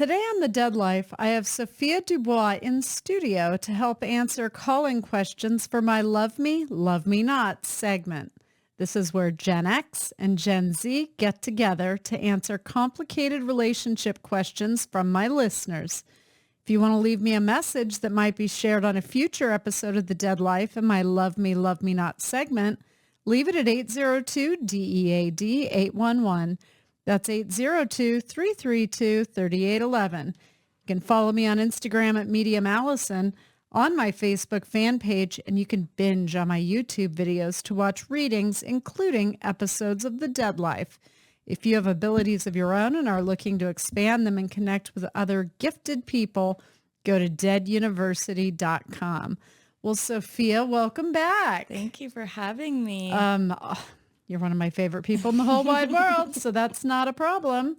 Today on The Dead Life, I have Sophia DuBois in studio to help answer calling questions for my Love Me, Love Me Not segment. This is where Gen X and Gen Z get together to answer complicated relationship questions from my listeners. If you want to leave me a message that might be shared on a future episode of The Dead Life in my Love Me, Love Me Not segment, leave it at 802-DEAD-811. That's 802-332-3811. You can follow me on Instagram at Medium Allison, on my Facebook fan page, and you can binge on my YouTube videos to watch readings, including episodes of The Dead Life. If you have abilities of your own and are looking to expand them and connect with other gifted people, go to deaduniversity.com. Well, Sophia, welcome back. Thank you for having me. You're one of my favorite people in the whole wide world, so that's not a problem.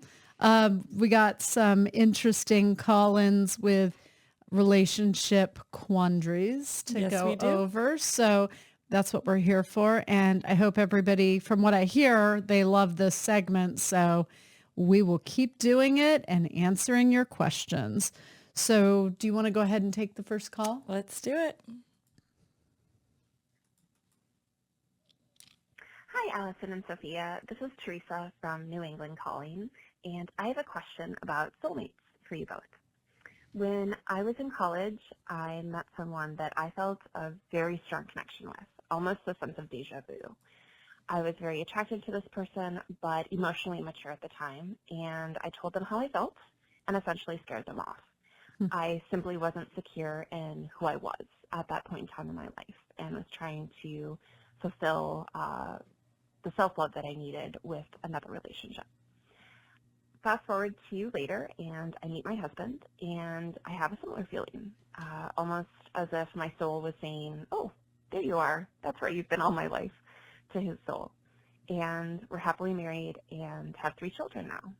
We got some interesting call-ins with relationship quandaries to go over. So that's what we're here for. And I hope everybody, from what I hear, they love this segment. So we will keep doing it and answering your questions. So do you want to go ahead and take the first call? Let's do it. Hi, Allison and Sophia. This is Teresa from New England calling, and I have a question about soulmates for you both. When I was in college, I met someone that I felt a very strong connection with, almost a sense of deja vu. I was very attracted to this person, but emotionally immature at the time, and I told them how I felt and essentially scared them off. I simply wasn't secure in who I was at that point in time in my life and was trying to fulfill the self-love that I needed with another relationship. Fast forward to later, and I meet my husband, and I have a similar feeling, almost as if my soul was saying, oh, there you are. That's where you've been all my life, to his soul. And we're happily married and have 3 children now.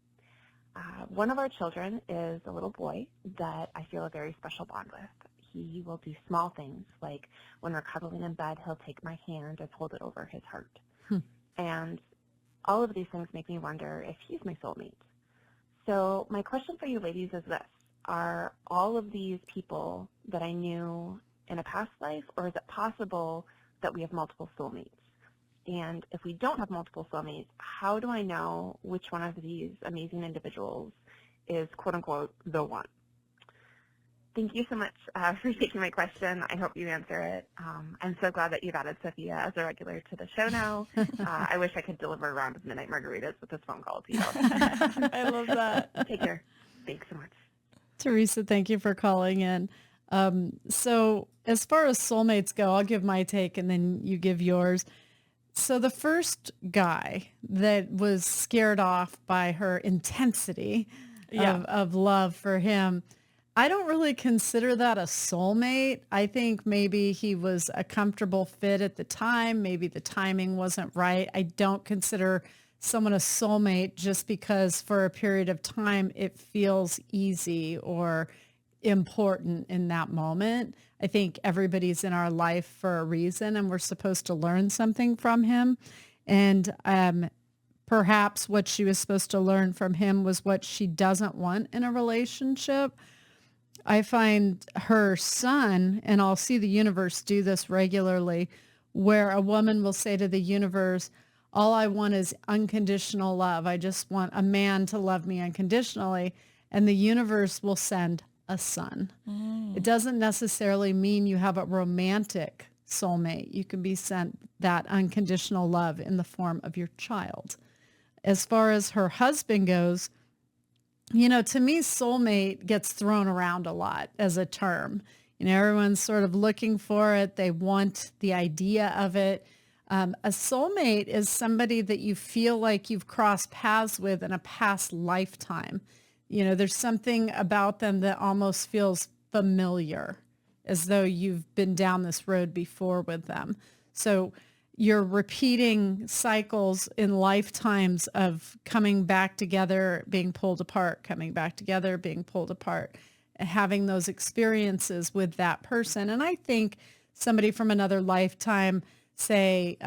One of our children is a little boy that I feel a very special bond with. He will do small things, like when we're cuddling in bed, he'll take my hand and hold it over his heart. And all of these things make me wonder if he's my soulmate. So my question for you ladies is this. Are all of these people that I knew in a past life, or is it possible that we have multiple soulmates? And if we don't have multiple soulmates, how do I know which one of these amazing individuals is, quote unquote, the one? Thank you so much for taking my question. I hope you answer it. I'm so glad that you've added Sophia as a regular to the show now. I wish I could deliver a round of midnight margaritas with this phone call to you. I love that. Take care. Thanks so much. Teresa, thank you for calling in. So as far as soulmates go, I'll give my take and then you give yours. So the first guy that was scared off by her intensity of love for him, I don't really consider that a soulmate. I think maybe he was a comfortable fit at the time. Maybe the timing wasn't right. I don't consider someone a soulmate just because for a period of time it feels easy or important in that moment. I think everybody's in our life for a reason and we're supposed to learn something from him. And perhaps what she was supposed to learn from him was what she doesn't want in a relationship. I find her son, and I'll see the universe do this regularly, where a woman will say to the universe, all I want is unconditional love. I just want a man to love me unconditionally. And the universe will send a son. It doesn't necessarily mean you have a romantic soulmate. You can be sent that unconditional love in the form of your child. As far as her husband goes, you know, to me, soulmate gets thrown around a lot as a term. You know, everyone's sort of looking for it. They want the idea of it. A soulmate is somebody that you feel like you've crossed paths with in a past lifetime. You know, there's something about them that almost feels familiar, as though you've been down this road before with them. So you're repeating cycles in lifetimes of coming back together, being pulled apart, coming back together, being pulled apart, having those experiences with that person. And I think somebody from another lifetime say,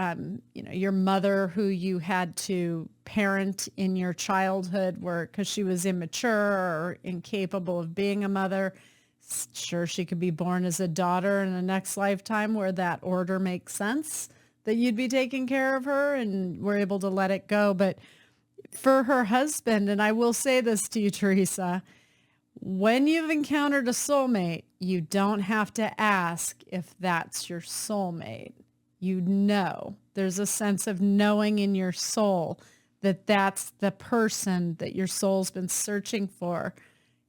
your mother who you had to parent in your childhood because she was immature or incapable of being a mother. Sure, she could be born as a daughter in the next lifetime where that order makes sense, that you'd be taking care of her and we're able to let it go. But for her husband, and I will say this to you, Teresa, when you've encountered a soulmate, you don't have to ask if that's your soulmate. You know, there's a sense of knowing in your soul that that's the person that your soul's been searching for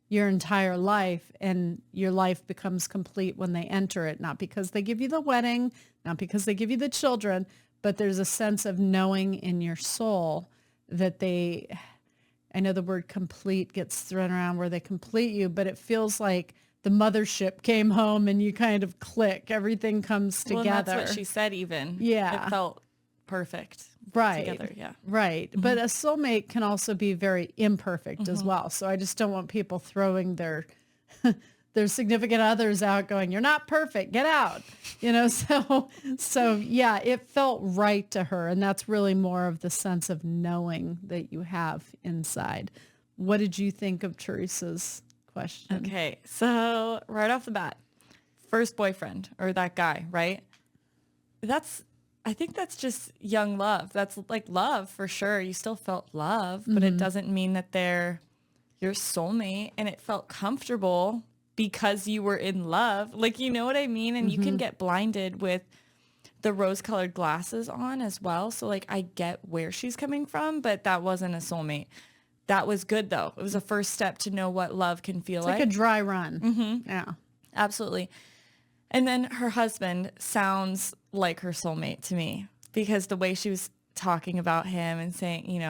your entire life, and your life becomes complete when they enter it, not because they give you the wedding, not because they give you the children, but there's a sense of knowing in your soul that I know the word complete gets thrown around where they complete you, but it feels like the mothership came home and you kind of click. Everything comes together. Well, that's what she said even. Yeah. It felt perfect. Right. Together, yeah. Right. Mm-hmm. But a soulmate can also be very imperfect as well. So I just don't want people throwing their significant others out going, you're not perfect, get out. So yeah, it felt right to her. And that's really more of the sense of knowing that you have inside. What did you think of Teresa's question? Okay. So right off the bat, first boyfriend or that guy, right? I think that's just young love. That's like love for sure. You still felt love, but it doesn't mean that they're your soulmate, and it felt comfortable because you were in love. Like, you know what I mean? And you can get blinded with the rose-colored glasses on as well. So like, I get where she's coming from, but that wasn't a soulmate. That was good though. It was a first step to know what love can feel like. It's like a dry run. Mm-hmm. Yeah, absolutely. And then her husband sounds like her soulmate to me, because the way she was talking about him and saying,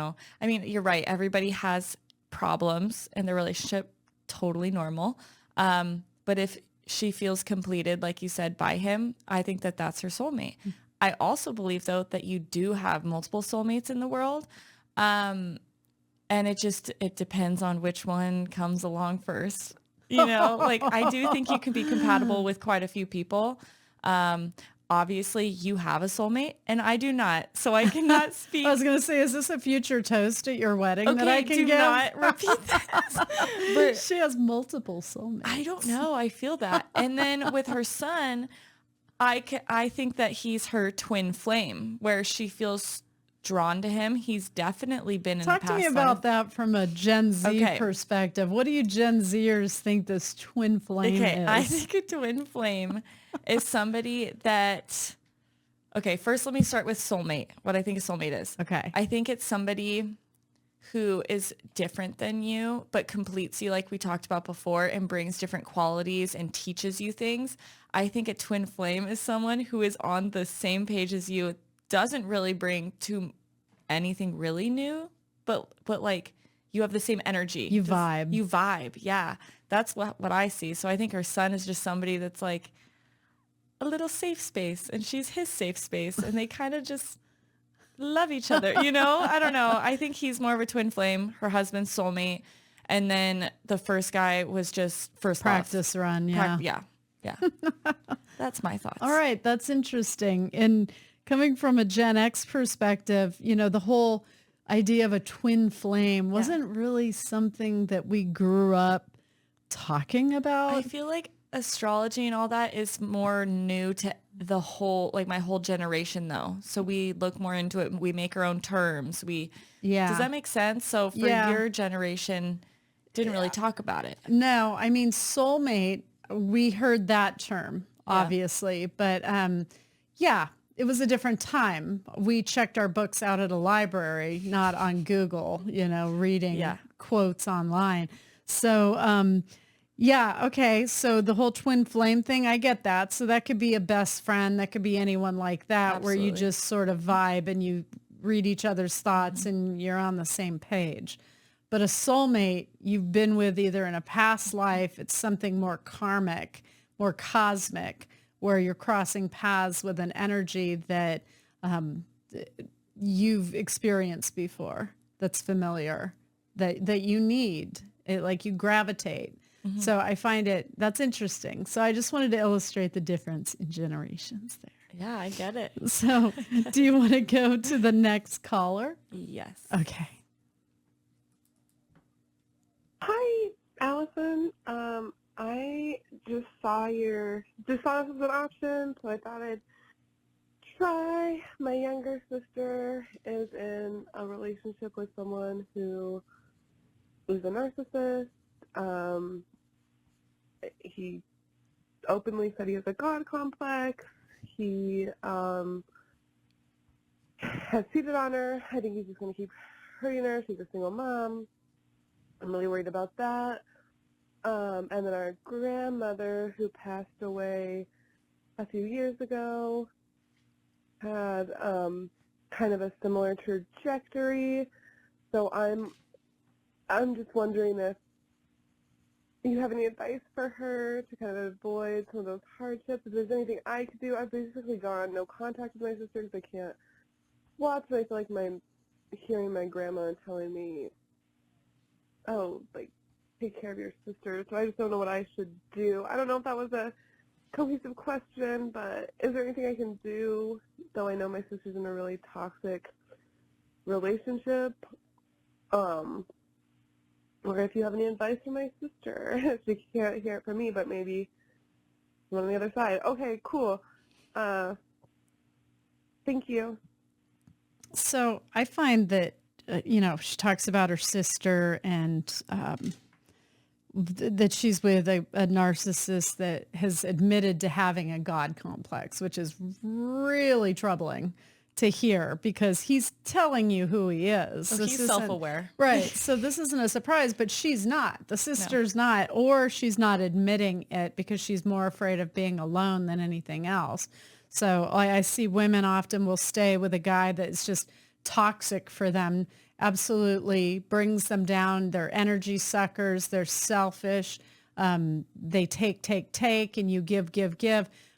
I mean, you're right. Everybody has problems in their relationship. Totally normal. But if she feels completed, like you said, by him, I think that that's her soulmate. Mm-hmm. I also believe, though, that you do have multiple soulmates in the world. And it depends on which one comes along first. Like, I do think you can be compatible with quite a few people. Obviously you have a soulmate and I do not, so I cannot speak. I was going to say, is this a future toast at your wedding that I can do give? not repeat this. But she has multiple soulmates. I don't know. I feel that. And then with her son, I think that he's her twin flame, where she feels drawn to him. He's definitely been in the past. Talk to me about that from a Gen Z perspective. What do you Gen Zers think this twin flame is? I think a twin flame is somebody that, first let me start with soulmate. What I think a soulmate is. Okay. I think it's somebody who is different than you, but completes you like we talked about before, and brings different qualities and teaches you things. I think a twin flame is someone who is on the same page as you, doesn't really bring to anything really new, but like you have the same energy. You vibe. Yeah. That's what I see. So I think her son is just somebody that's like a little safe space, and she's his safe space, and they kind of just love each other. I don't know. I think he's more of a twin flame, her husband's soulmate. And then the first guy was just first practice run. Yeah. Yeah. That's my thoughts. All right. That's interesting. And coming from a Gen X perspective, the whole idea of a twin flame wasn't really something that we grew up talking about. I feel like astrology and all that is more new to the whole, like my whole generation though. So we look more into it. We make our own terms. Does that make sense? So for your generation, didn't really talk about it. No, I mean, soulmate, we heard that term, obviously, but it was a different time. We checked our books out at a library, not on Google, reading quotes online. So, so the whole twin flame thing, I get that. So that could be a best friend. That could be anyone like that. Absolutely. Where you just sort of vibe and you read each other's thoughts and you're on the same page. But a soulmate you've been with either in a past life, it's something more karmic, more cosmic, where you're crossing paths with an energy that you've experienced before, that's familiar, that you need, like you gravitate. Mm-hmm. So I find that's interesting. So I just wanted to illustrate the difference in generations there. Yeah, I get it. So do you want to go to the next caller? Yes. Okay. Hi, Allison. I just saw this as an option, so I thought I'd try. My younger sister is in a relationship with someone who is a narcissist. He openly said he has a God complex. He has cheated on her. I think he's just going to keep hurting her. She's a single mom. I'm really worried about that. And then our grandmother, who passed away a few years ago, had kind of a similar trajectory. So I'm just wondering if you have any advice for her to kind of avoid some of those hardships. If there's anything I could do. I've basically gone no contact with my sister because I can't watch. And I feel like hearing my grandma telling me, oh, like, take care of your sister. So I just don't know what I should do. I don't know if that was a cohesive question, but is there anything I can do, though I know my sister's in a really toxic relationship? Or if you have any advice for my sister. She can't hear it from me, but maybe I'm on the other side. Okay, cool. Thank you. So I find that, she talks about her sister and that she's with a narcissist that has admitted to having a God complex, which is really troubling to hear because he's telling you who he is. So he's self-aware. Right. So this isn't a surprise, but she's not. The sister's not, or she's not admitting it because she's more afraid of being alone than anything else. So I see women often will stay with a guy that's just toxic for them, absolutely brings them down. They're energy suckers. They're selfish. They take, and you give,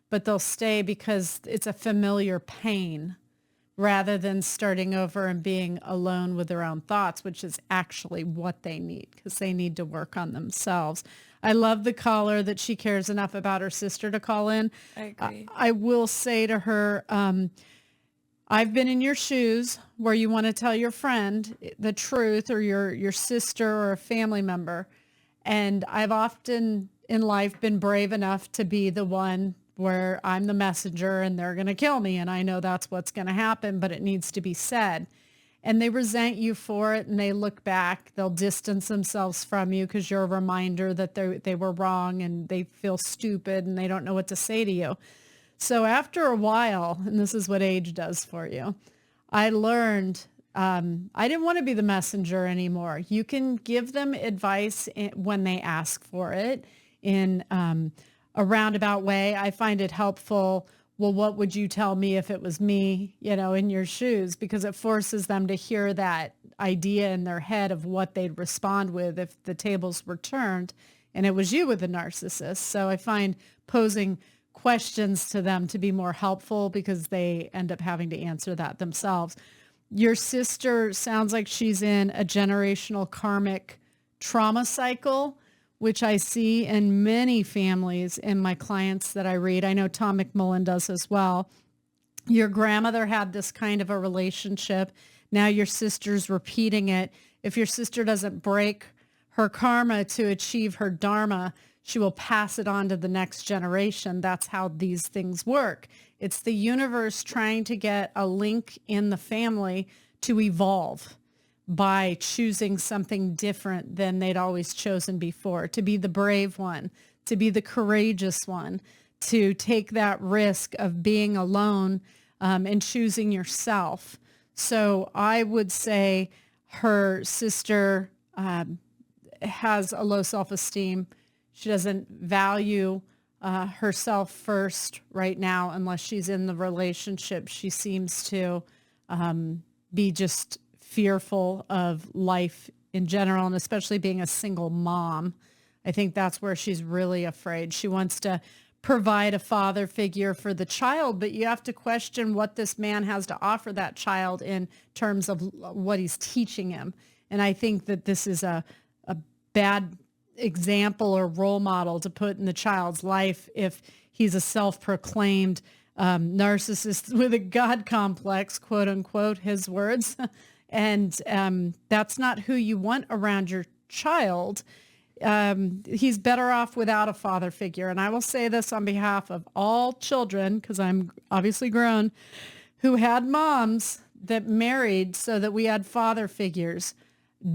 but they'll stay because it's a familiar pain rather than starting over and being alone with their own thoughts, which is actually what they need because they need to work on themselves. I love the caller that she cares enough about her sister to call in. I agree. I will say to her, I've been in your shoes where you want to tell your friend the truth or your sister or a family member. And I've often in life been brave enough to be the one where I'm the messenger and they're going to kill me. And I know that's what's going to happen, but it needs to be said. And they resent you for it and they look back. They'll distance themselves from you because you're a reminder that they were wrong and they feel stupid and they don't know what to say to you. So after a while, and this is what age does for you, I learned I didn't want to be the messenger anymore. You can give them advice when they ask for it in a roundabout way. I find it helpful. Well, what would you tell me if it was me, in your shoes? Because it forces them to hear that idea in their head of what they'd respond with if the tables were turned and it was you with the narcissist. So I find posing questions to them to be more helpful because they end up having to answer that themselves. Your sister sounds like she's in a generational karmic trauma cycle, which I see in many families in my clients that I read. I know Tom McMullen does as well. Your grandmother had this kind of a relationship. Now your sister's repeating it. If your sister doesn't break her karma to achieve her dharma, she will pass it on to the next generation. That's how these things work. It's the universe trying to get a link in the family to evolve by choosing something different than they'd always chosen before, to be the brave one, to be the courageous one, to take that risk of being alone and choosing yourself. So I would say her sister has a low self-esteem. She doesn't value herself first right now unless she's in the relationship. She seems to be just fearful of life in general, and especially being a single mom. I think that's where she's really afraid. She wants to provide a father figure for the child, but you have to question what this man has to offer that child in terms of what he's teaching him. And I think that this is a bad example or role model to put in the child's life if he's a self-proclaimed narcissist with a God complex, quote unquote, his words. And that's not who you want around your child. He's better off without a father figure. And I will say this on behalf of all children, because I'm obviously grown, who had moms that married so that we had father figures.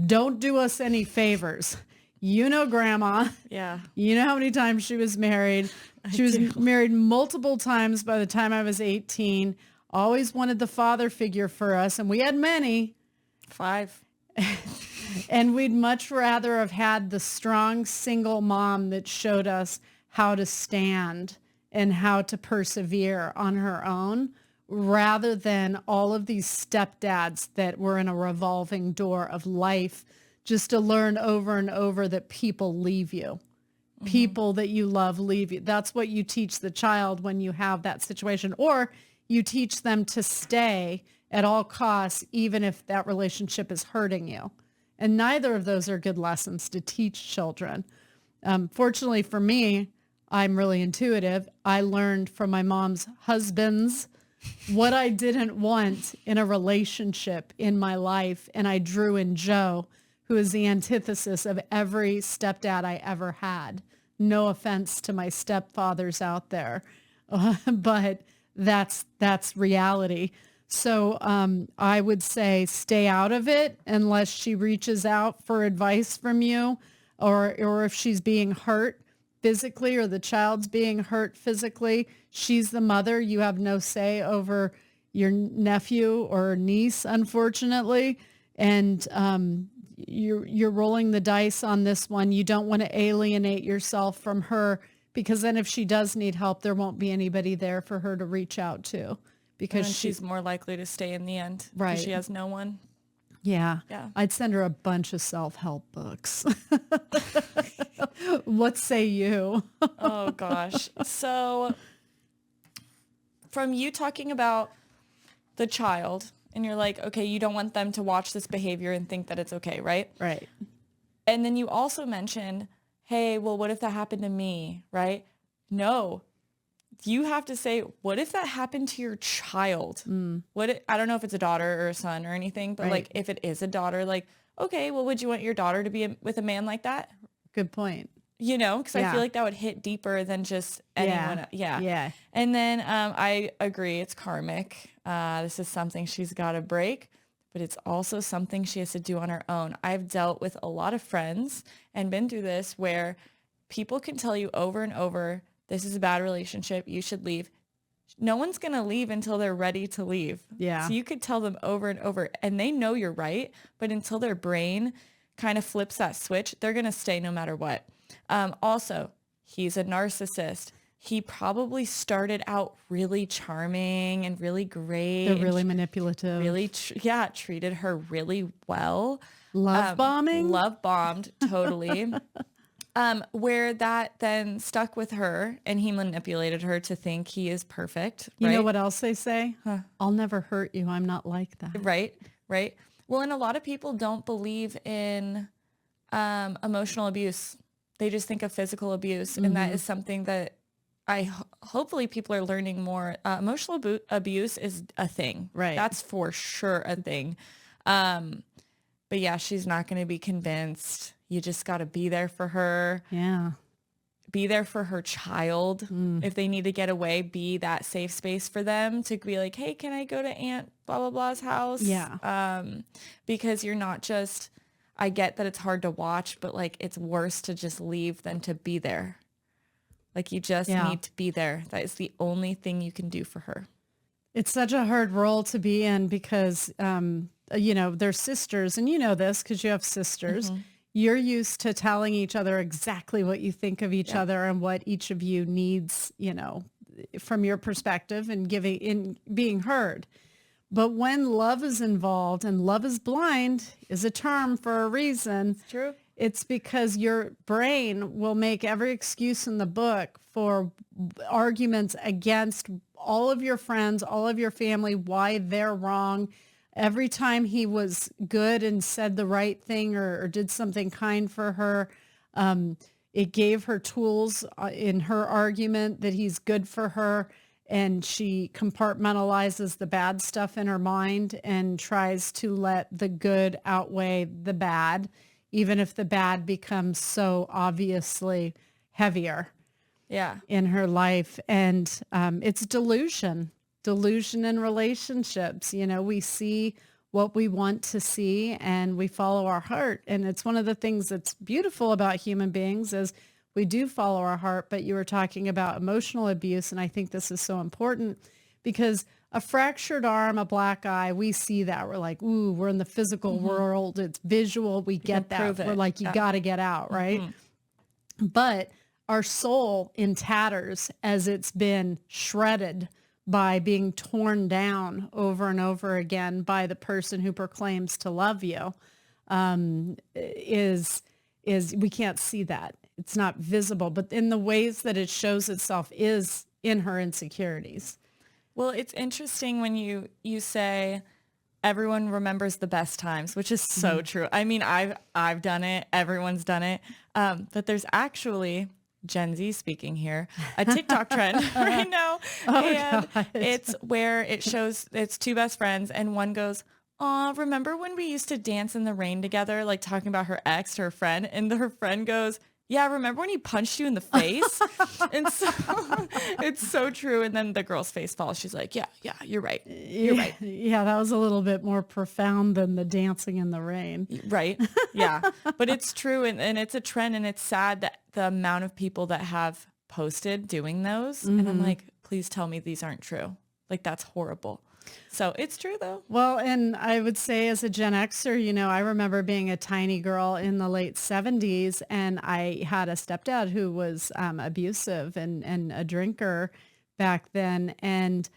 Don't do us any favors. You know, grandma. Yeah. You know how many times she was married. She was married multiple times by the time I was 18. Always wanted the father figure for us. And we had many. 5. And we'd much rather have had the strong single mom that showed us how to stand and how to persevere on her own, rather than all of these stepdads that were in a revolving door of life just to learn over and over that people leave you. Mm-hmm. People that you love leave you. That's what you teach the child when you have that situation. Or you teach them to stay at all costs, even if that relationship is hurting you. And neither of those are good lessons to teach children. Fortunately for me, I'm really intuitive. I learned from my mom's husbands what I didn't want in a relationship in my life. And I drew in Joe, who is the antithesis of every stepdad I ever had. No offense to my stepfathers out there, but that's reality. So I would say stay out of it unless she reaches out for advice from you, or if she's being hurt physically or the child's being hurt physically. She's the mother. You have no say over your nephew or niece, unfortunately. And you're rolling the dice on this one. You don't want to alienate yourself from her, because then if she does need help, there won't be anybody there for her to reach out to. Because she's more likely to stay in the end. Right. Because she has no one. Yeah. Yeah. I'd send her a bunch of self-help books. What say you? Oh, gosh. So from you talking about the child, and you're like, okay, you don't want them to watch this behavior and think that it's okay, right? Right. And then you also mentioned, hey, well, what if that happened to me, right? No. You have to say, what if that happened to your child? I don't know if it's a daughter or a son or anything, but like if it is a daughter, like, okay, well, would you want your daughter to be with a man like that? Good point. You know, because I feel like that would hit deeper than just anyone. Yeah. And then I agree, it's karmic. This is something she's got to break, but it's also something she has to do on her own. I've dealt with a lot of friends and been through this where people can tell you over and over, this is a bad relationship, you should leave. No one's going to leave until they're ready to leave. Yeah. So you could tell them over and over, and they know you're right, but until their brain kind of flips that switch, they're going to stay no matter what. Also, he's a narcissist. He probably started out really charming and really great. They're really manipulative. Really, treated her really well. Love bombing? Love bombed, totally. Where that then stuck with her, and he manipulated her to think he is perfect. You know what else they say? I'll never hurt you. I'm not like that. Right. Well, and a lot of people don't believe in emotional abuse. They just think of physical abuse. And that is something that hopefully people are learning more. Emotional abuse is a thing. Right. That's for sure a thing. But yeah, she's not going to be convinced. You just got to be there for her. Yeah. Be there for her child. If they need to get away, be that safe space for them to be like, hey, can I go to Aunt blah, blah, blah's house? Yeah. Because you're not just, I get that it's hard to watch, but like it's worse to just leave than to be there. Like you just need to be there. That is the only thing you can do for her. It's such a hard role to be in because, they're sisters, and you know this because you have sisters. You're used to telling each other exactly what you think of each other and what each of you needs, from your perspective and being heard. But when love is involved, and love is blind is a term for a reason. It's true. It's because your brain will make every excuse in the book for arguments against all of your friends, all of your family, why they're wrong. Every time he was good and said the right thing or did something kind for her, it gave her tools in her argument that he's good for her. and she compartmentalizes the bad stuff in her mind and tries to let the good outweigh the bad, even if the bad becomes so obviously heavier Yeah. in her life. And it's delusion in relationships. You know, we see what we want to see and we follow our heart. And it's one of the things that's beautiful about human beings is we do follow our heart. But you were talking about emotional abuse. And I think this is so important because a fractured arm, a black eye, we see that. We're like, ooh, we're in the physical world. It's visual. We get that. prove it. We're like, you got to get out, right? But our soul in tatters as it's been shredded by being torn down over and over again by the person who proclaims to love you, is we can't see that. It's not visible, but in the ways that it shows itself is in her insecurities. Well, it's interesting when you say everyone remembers the best times, which is so true. I mean, I've done it. Everyone's done it. But there's actually, Gen Z speaking here, a TikTok trend right now. And it's where it shows it's two best friends and one goes, "Aw, remember when we used to dance in the rain together?" Like talking about her ex to her friend. And her friend goes, "Yeah, remember when he punched you in the face?" And so it's so true. And then the girl's face falls. She's like, yeah, you're right. You're right. Yeah, that was a little bit more profound than the dancing in the rain. Right. Yeah. But it's true. And it's a trend. And it's sad that the amount of people that have posted doing those. And I'm like, please tell me these aren't true. Like, that's horrible. So it's true, though. Well, and I would say as a Gen Xer, you know, I remember being a tiny girl in the late 70s, and I had a stepdad who was abusive and a drinker back then. And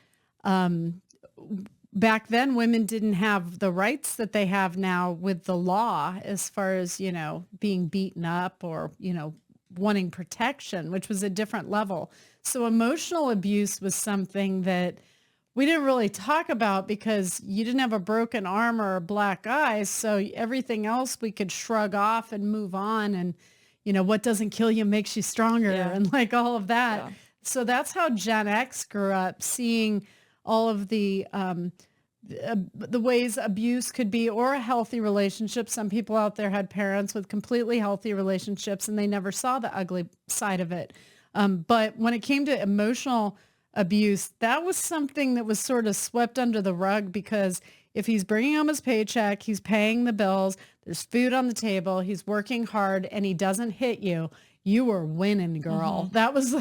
back then, women didn't have the rights that they have now with the law as far as, you know, being beaten up or, you know, wanting protection, which was a different level. So emotional abuse was something that we didn't really talk about because you didn't have a broken arm or a black eye. So everything else we could shrug off and move on. And, you know, what doesn't kill you makes you stronger and like all of that. Yeah. So that's how Gen X grew up, seeing all of the ways abuse could be, or a healthy relationship. Some people out there had parents with completely healthy relationships and they never saw the ugly side of it. But when it came to emotional abuse, that was something that was sort of swept under the rug because if he's bringing home his paycheck, he's paying the bills, there's food on the table, he's working hard, and he doesn't hit you, you were winning, girl. That was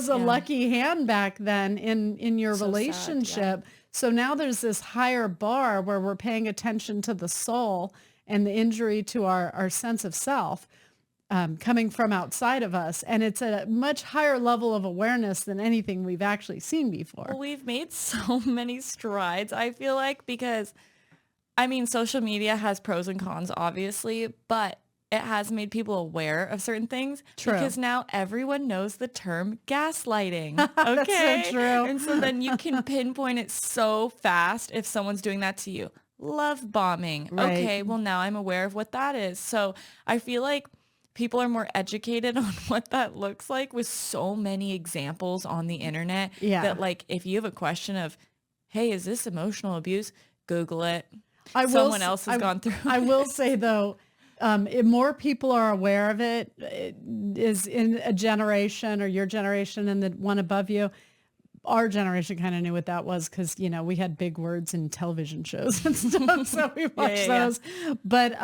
a lucky hand back then in your relationship. Sad, So now there's this higher bar where we're paying attention to the soul and the injury to our sense of self. Coming from outside of us. And it's a much higher level of awareness than anything we've actually seen before. Well, we've made so many strides, I feel like, because, I mean, social media has pros and cons, obviously, but it has made people aware of certain things. True. Because now everyone knows the term gaslighting. Okay. That's so true. And so then you can pinpoint it so fast if someone's doing that to you. Love bombing. Right. Okay, well, now I'm aware of what that is. So I feel like people are more educated on what that looks like with so many examples on the internet that, like, if you have a question of, hey, is this emotional abuse? Google it. Someone else has gone through it. I will say, though, if more people are aware of it, is in a generation or your generation and the one above you. Our generation kind of knew what that was because, you know, we had big words in television shows and stuff, so we watched those. But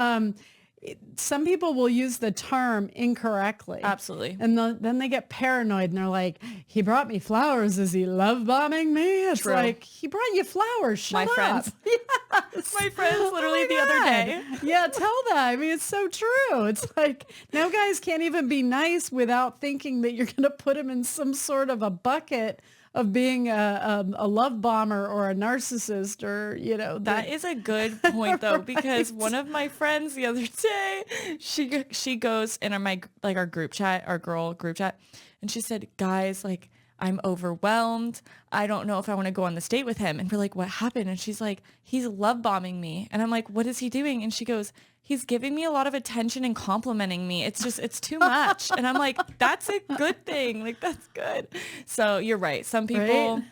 some people will use the term incorrectly. Absolutely. And then they get paranoid and they're like, he brought me flowers. Is he love bombing me? It's like, he brought you flowers. Shut up. Friends. Yes. My friends literally the other day. Yeah, tell that. I mean, it's so true. It's like now guys can't even be nice without thinking that you're going to put him in some sort of a bucket of being a love bomber or a narcissist, or, you know. That is a good point, though, because one of my friends the other day, she goes in our group chat, our girl group chat, and she said, guys, like, I'm overwhelmed. I don't know if I want to go on this date with him. And we're like, what happened? And she's like, he's love bombing me. And I'm like, what is he doing? And she goes, he's giving me a lot of attention and complimenting me. It's too much. And I'm like, that's a good thing. Like, that's good. So you're right. Some people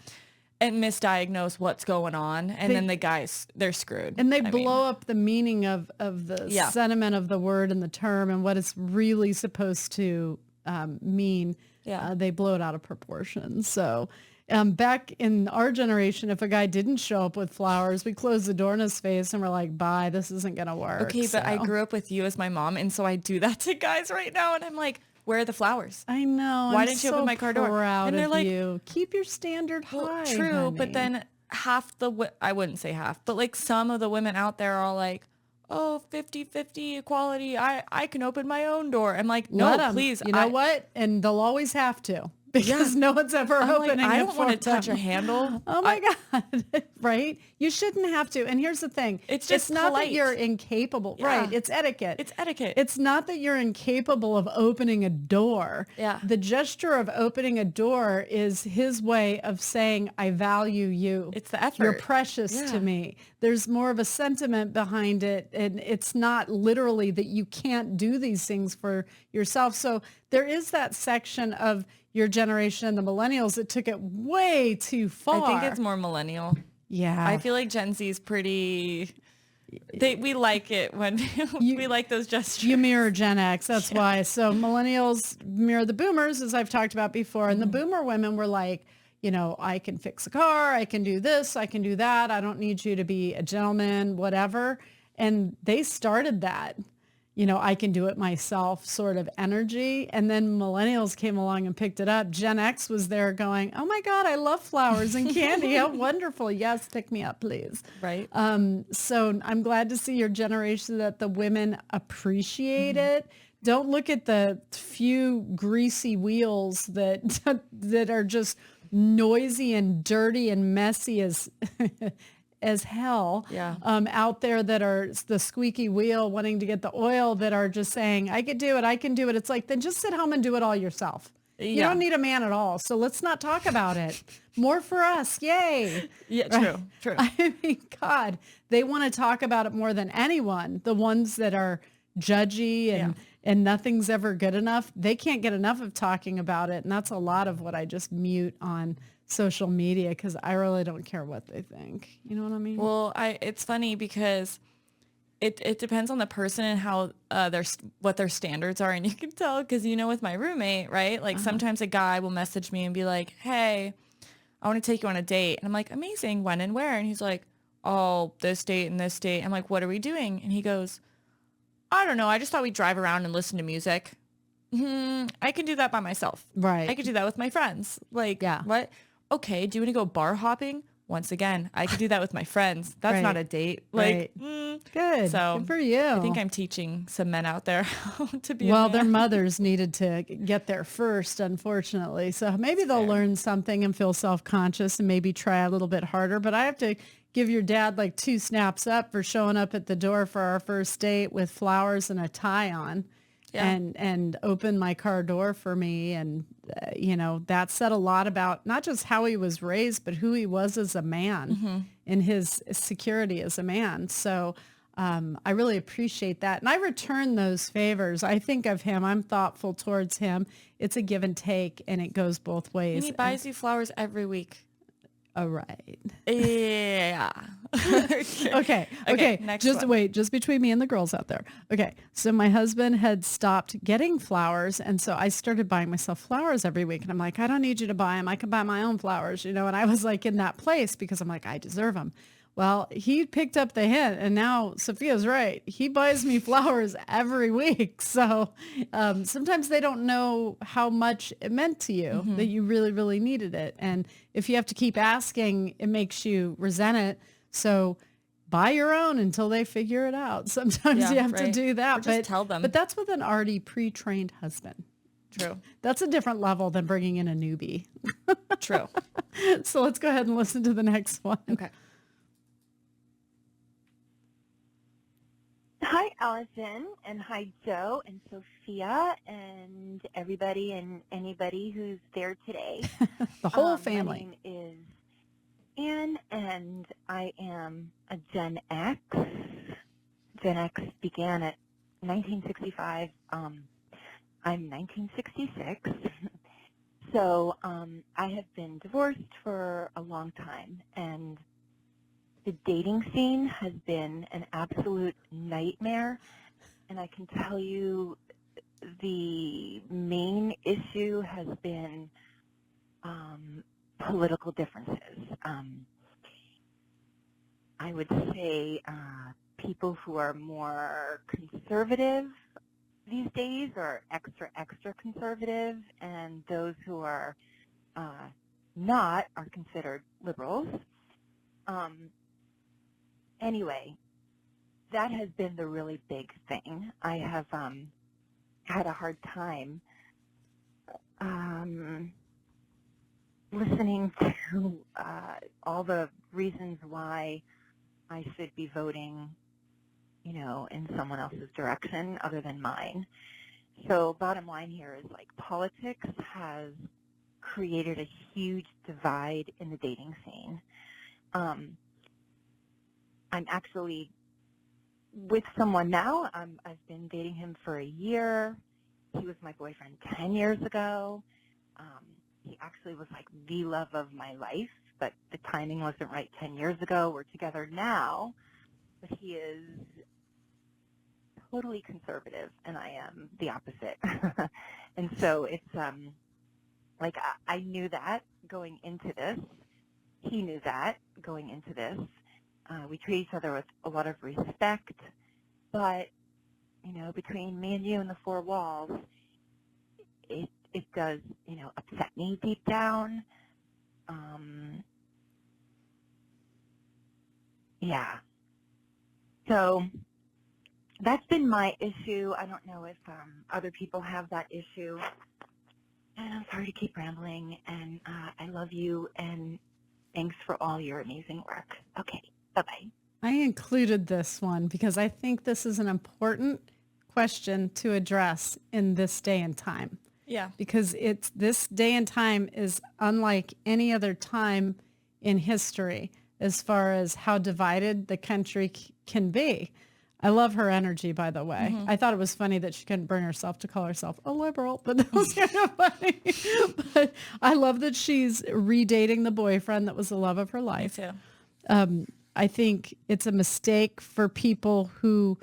and misdiagnose what's going on, and then the guys, they're screwed. And they blow up the meaning of the sentiment of the word and the term and what it's really supposed to mean. They blow it out of proportion. So back in our generation, if a guy didn't show up with flowers, we closed the door in his face and we're like, bye, this isn't going to work. Okay, but I grew up with you as my mom, and so I do that to guys right now, and I'm like, where are the flowers? I know. Why didn't you open my car door? Proud and they're of like, you. Keep your standard high. True, honey. but then I wouldn't say half, but like some of the women out there are like, oh, 50-50 equality. I can open my own door. I'm like, no, please. You know what? And they'll always have to. Because no one's ever opening I it don't for want to them. touch a handle. Oh my God. Right? You shouldn't have to. And here's the thing. It's not polite. that you're incapable. Yeah. Right. It's etiquette. It's etiquette. It's not that you're incapable of opening a door. Yeah. The gesture of opening a door is his way of saying, I value you. It's the effort. You're precious to me. There's more of a sentiment behind it. And it's not literally that you can't do these things for yourself. So there is that section of your generation and the millennials that took it way too far. I think it's more millennial. Yeah. I feel like Gen Z is pretty, we like it when we like those gestures. You mirror Gen X. That's why. So millennials mirror the boomers, as I've talked about before. And the boomer women were like, you know, I can fix a car. I can do this. I can do that. I don't need you to be a gentleman, whatever. And they started that. You know, I can do it myself sort of energy. And then millennials came along and picked it up. Gen X was there going, oh my God, I love flowers and candy. How wonderful. Yes, pick me up, please. Right. So I'm glad to see your generation that the women appreciate it. Don't look at the few greasy wheels that are just noisy and dirty and messy as hell out there that are the squeaky wheel wanting to get the oil that are just saying, I could do it. I can do it. It's like, then just sit home and do it all yourself. You don't need a man at all. So let's not talk about it. More for us. Yay. Yeah, right? True. I mean, God, they want to talk about it more than anyone. The ones that are judgy and nothing's ever good enough. They can't get enough of talking about it. And that's a lot of what I just mute on social media because I really don't care what they think. You know what I mean? Well, it's funny because it depends on the person and how what their standards are, and you can tell because with my roommate, right? Like sometimes a guy will message me and be like, "Hey, I want to take you on a date," and I'm like, "Amazing, when and where?" And he's like, "Oh, this date and this date." I'm like, "What are we doing?" And he goes, "I don't know. I just thought we'd drive around and listen to music." I can do that by myself. Right. I could do that with my friends. Like, what? Okay, do you want to go bar hopping? Once again, I could do that with my friends. That's not a date. Like, good. So good for you. I think I'm teaching some men out there how to be well, a man. their mothers needed to get there first, unfortunately. So maybe they'll learn something and feel self-conscious and maybe try a little bit harder. But I have to give your dad like 2 snaps up for showing up at the door for our first date with flowers and a tie on. And opened my car door for me. And, that said a lot about not just how he was raised, but who he was as a man and his security as a man. So I really appreciate that. And I return those favors. I think of him. I'm thoughtful towards him. It's a give and take, and it goes both ways. And he buys you flowers every week. All right. Yeah. Okay. Next just one. wait, just between me and the girls out there. Okay. So my husband had stopped getting flowers. And so I started buying myself flowers every week. And I'm like, I don't need you to buy them. I can buy my own flowers, and I was like in that place because I'm like, I deserve them. Well, he picked up the hint, and now Sophia's right. He buys me flowers every week. So sometimes they don't know how much it meant to you, that you really, really needed it. And if you have to keep asking, it makes you resent it. So buy your own until they figure it out. Sometimes you have to do that. Or just tell them. But that's with an already pre-trained husband. True. That's a different level than bringing in a newbie. True. So let's go ahead and listen to the next one. Okay. Hi, Allison, and hi, Joe, and Sophia, and everybody and anybody who's there today. The whole family. My name is Anne, and I am a Gen X. Gen X began at 1965. I'm 1966. So I have been divorced for a long time, and the dating scene has been an absolute nightmare. And I can tell you the main issue has been political differences. I would say people who are more conservative these days are extra conservative, and those who are not are considered liberals. Anyway, that has been the really big thing. I have had a hard time listening to all the reasons why I should be voting, in someone else's direction other than mine. So bottom line here is, like, politics has created a huge divide in the dating scene. I'm actually with someone now. I've been dating him for a year. He was my boyfriend 10 years ago. He actually was like the love of my life, but the timing wasn't right 10 years ago. We're together now, but he is totally conservative, and I am the opposite. And so it's like I knew that going into this. He knew that going into this. We treat each other with a lot of respect, but between me and you and the four walls, it does upset me deep down. Yeah. So that's been my issue. I don't know if other people have that issue. And I'm sorry to keep rambling, and I love you, and thanks for all your amazing work. Okay, bye-bye. I included this one because I think this is an important question to address in this day and time. Yeah. Because this day and time is unlike any other time in history as far as how divided the country can be. I love her energy, by the way. I thought it was funny that she couldn't bring herself to call herself a liberal, but that was kind of funny. But I love that she's redating the boyfriend that was the love of her life. Me too. I think it's a mistake for people who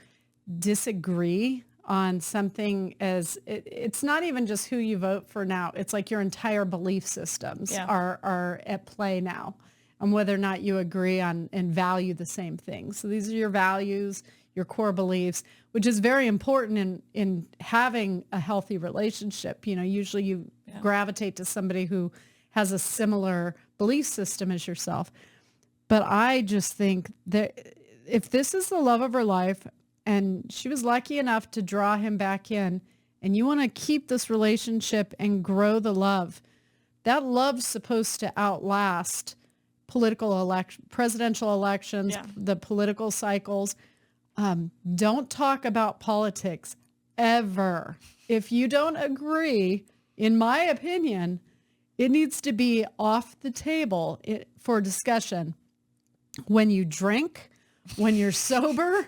disagree on something it's not even just who you vote for now. It's like your entire belief systems are at play now, and whether or not you agree on and value the same things. So these are your values, your core beliefs, which is very important in having a healthy relationship. Usually you gravitate to somebody who has a similar belief system as yourself. But I just think that if this is the love of her life, and she was lucky enough to draw him back in, and you want to keep this relationship and grow the love, that love's supposed to outlast presidential elections, the political cycles. Don't talk about politics ever. If you don't agree, in my opinion, it needs to be off the table for discussion. When you drink, when you're sober,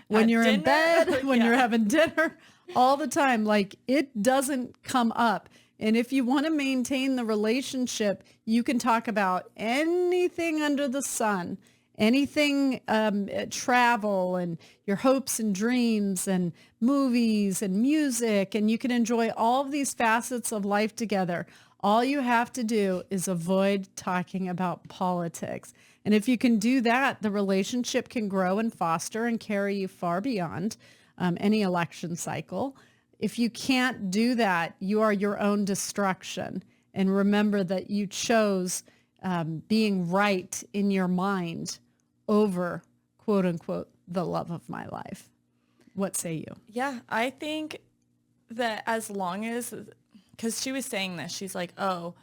when you're in bed, when you're having dinner, all the time. Like, it doesn't come up. And if you want to maintain the relationship, you can talk about anything under the sun, anything, travel and your hopes and dreams and movies and music, and you can enjoy all of these facets of life together. All you have to do is avoid talking about politics. And if you can do that, the relationship can grow and foster and carry you far beyond any election cycle. If you can't do that, you are your own destruction. And remember that you chose being right in your mind over, quote unquote, the love of my life. What say you? Yeah, I think that as long as, because she was saying this, she's like, oh,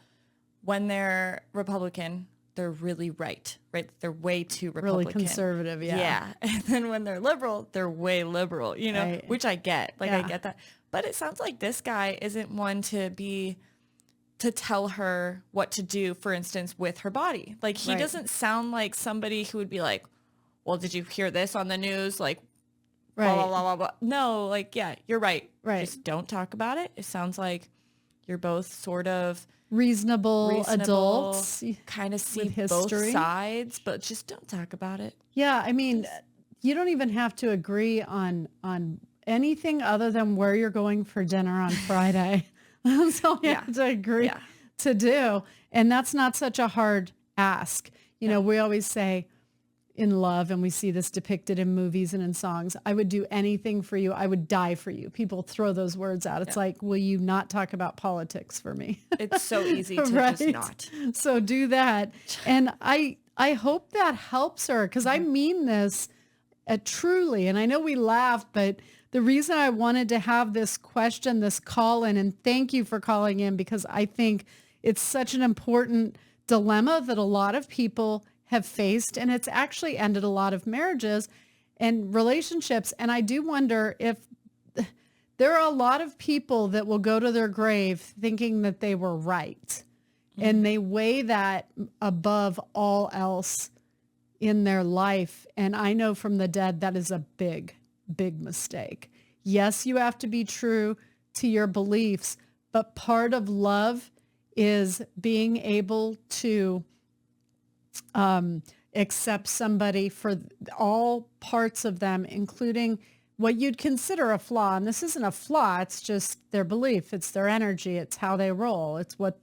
when they're Republican, they're really right? They're way too Republican. Really conservative, yeah. Yeah. And then when they're liberal, they're way liberal, Right. which I get. I get that. But it sounds like this guy isn't one to tell her what to do, for instance, with her body. He doesn't sound like somebody who would be like, well, did you hear this on the news? blah, Right. blah, blah, blah, blah. No, like, yeah, you're right. Right. Just don't talk about it. It sounds like you're both sort of Reasonable adults kind of see with both history. sides, but just don't talk about it. Yeah, I mean, you don't even have to agree on anything other than where you're going for dinner on Friday. That's all you Yeah. have to agree Yeah. to do. And that's not such a hard ask. You know, we always say in love, and we see this depicted in movies and in songs, I would do anything for you. I would die for you. People throw those words out. It's like, will you not talk about politics for me? It's so easy to Right? just not. So do that. And I hope that helps her, because I mean this truly. And I know we laughed, but the reason I wanted to have this question, this call in, and thank you for calling in, because I think it's such an important dilemma that a lot of people have faced, and it's actually ended a lot of marriages and relationships. And I do wonder if there are a lot of people that will go to their grave thinking that they were right. And they weigh that above all else in their life. And I know from the dead, that is a big, big mistake. Yes, you have to be true to your beliefs, but part of love is being able to accept somebody for all parts of them, including what you'd consider a flaw. And this isn't a flaw. It's just their belief. It's their energy. It's how they roll. It's what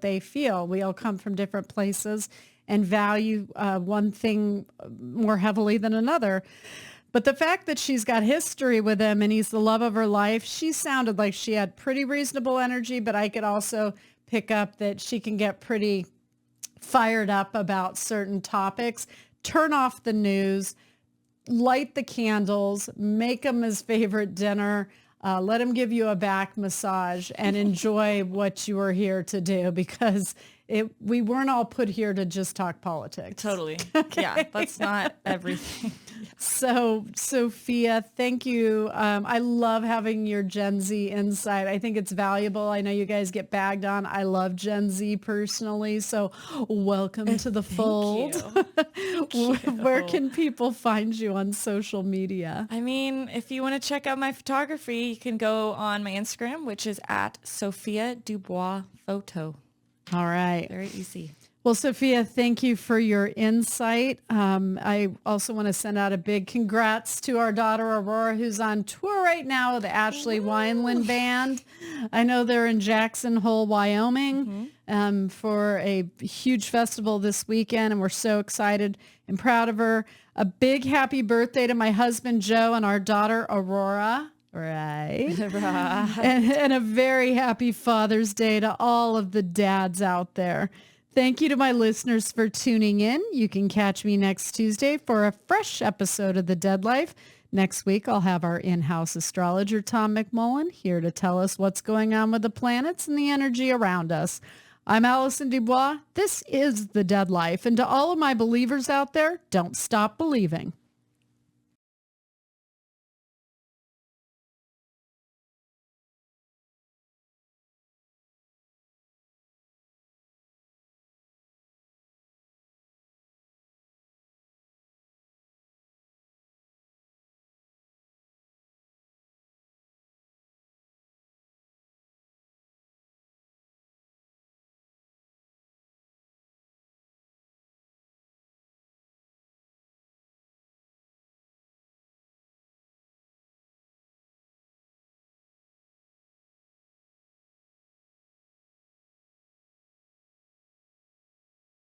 they feel. We all come from different places and value one thing more heavily than another. But the fact that she's got history with him and he's the love of her life, she sounded like she had pretty reasonable energy, but I could also pick up that she can get pretty fired up about certain topics. Turn off the news, light the candles, make him his favorite dinner, let him give you a back massage, and enjoy what you were here to do, because we weren't all put here to just talk politics. Totally. Yeah, that's not everything. So, Sophia, thank you. I love having your Gen Z insight. I think it's valuable. I know you guys get bagged on. I love Gen Z personally. So welcome to the fold. Thank you. Where can people find you on social media? I mean, if you want to check out my photography, you can go on my Instagram, which is at Sophia DuBois Photo. All right. Very easy. Well, Sophia, thank you for your insight. I also want to send out a big congrats to our daughter, Aurora, who's on tour right now with the Ashley Wineland Band. I know they're in Jackson Hole, Wyoming, for a huge festival this weekend, and we're so excited and proud of her. A big happy birthday to my husband, Joe, and our daughter, Aurora. Right. And a very happy Father's Day to all of the dads out there. Thank you to my listeners for tuning in. You can catch me next Tuesday for a fresh episode of The Dead Life. Next week, I'll have our in-house astrologer, Tom McMullen, here to tell us what's going on with the planets and the energy around us. I'm Allison DuBois. This is The Dead Life. And to all of my believers out there, don't stop believing.